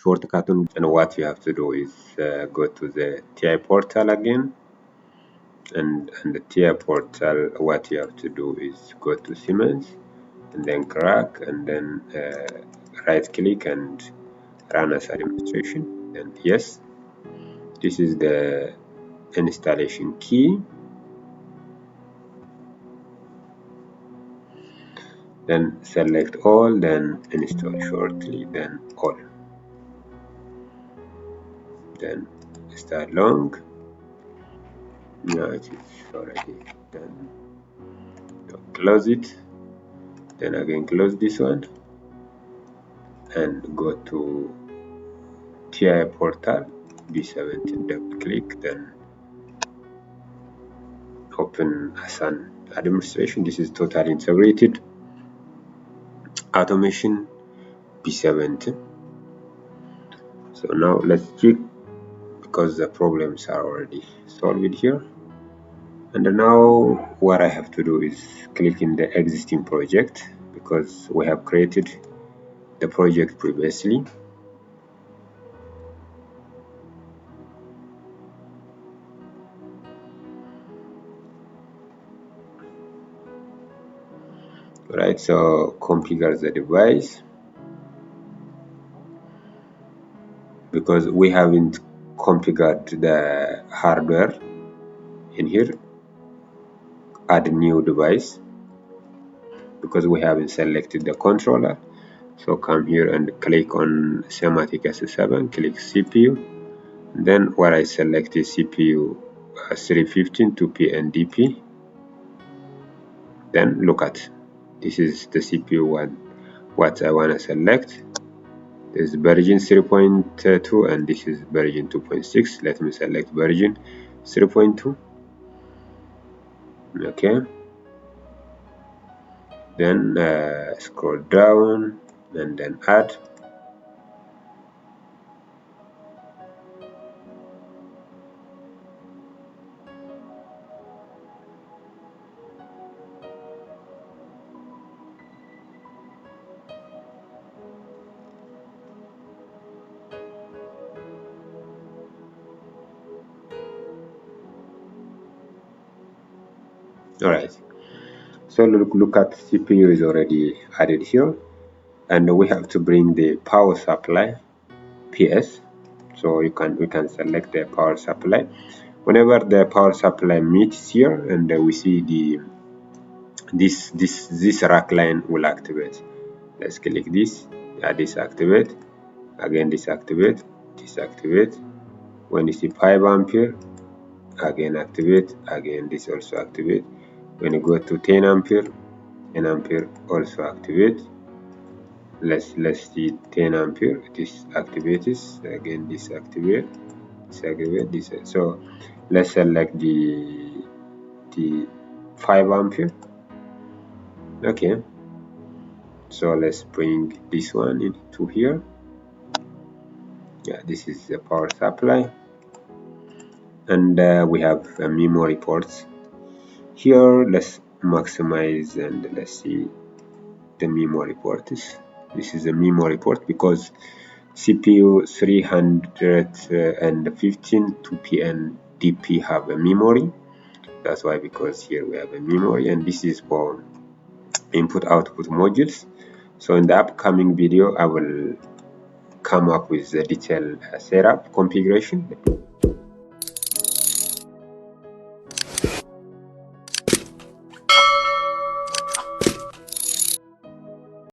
shortcut, and what you have to do is go to the TIA portal again, and the TIA portal, what you have to do is go to Siemens and then crack, and then right click and run as administration. And yes, this is the installation key. Then select all, then install shortly, then all, then start long. Now it is already done. So close it, then again close this one and go to TIA Portal V17, double click, then open as an administration. This is totally integrated automation V17. So now let's check, because the problems are already solved here. And now what I have to do is click in the existing project, because we have created the project previously. Right, so configure the device, because we haven't configured the hardware in here. Add new device, because we haven't selected the controller. So come here and click on Zedikas S7, click CPU, then what I select is CPU 315 2P and DP. Then look at, this is the CPU one, what I want to select. This is version 3.2 and this is version 2.6. Let me select version 3.2. Okay, then scroll down and then add. Alright, so look at CPU is already added here, and we have to bring the power supply PS. So we can select the power supply. Whenever the power supply meets here, and we see the this rack line will activate. Let's click this. This activate. Again this activate. This activate. When you see 5 ampere, again activate. Again this also activate. When you go to 10 ampere also activate. Let's see 10 ampere. This activates. Again this activate. This activate. This. So let's select the 5 ampere. Okay, so let's bring this one into here. Yeah, this is the power supply, and we have memory ports here. Let's maximize and let's see the memory ports. This is a memory port, because CPU 315 2P and DP have a memory. That's why, because here we have a memory, and this is for input output modules. So in the upcoming video I will come up with the detailed setup configuration.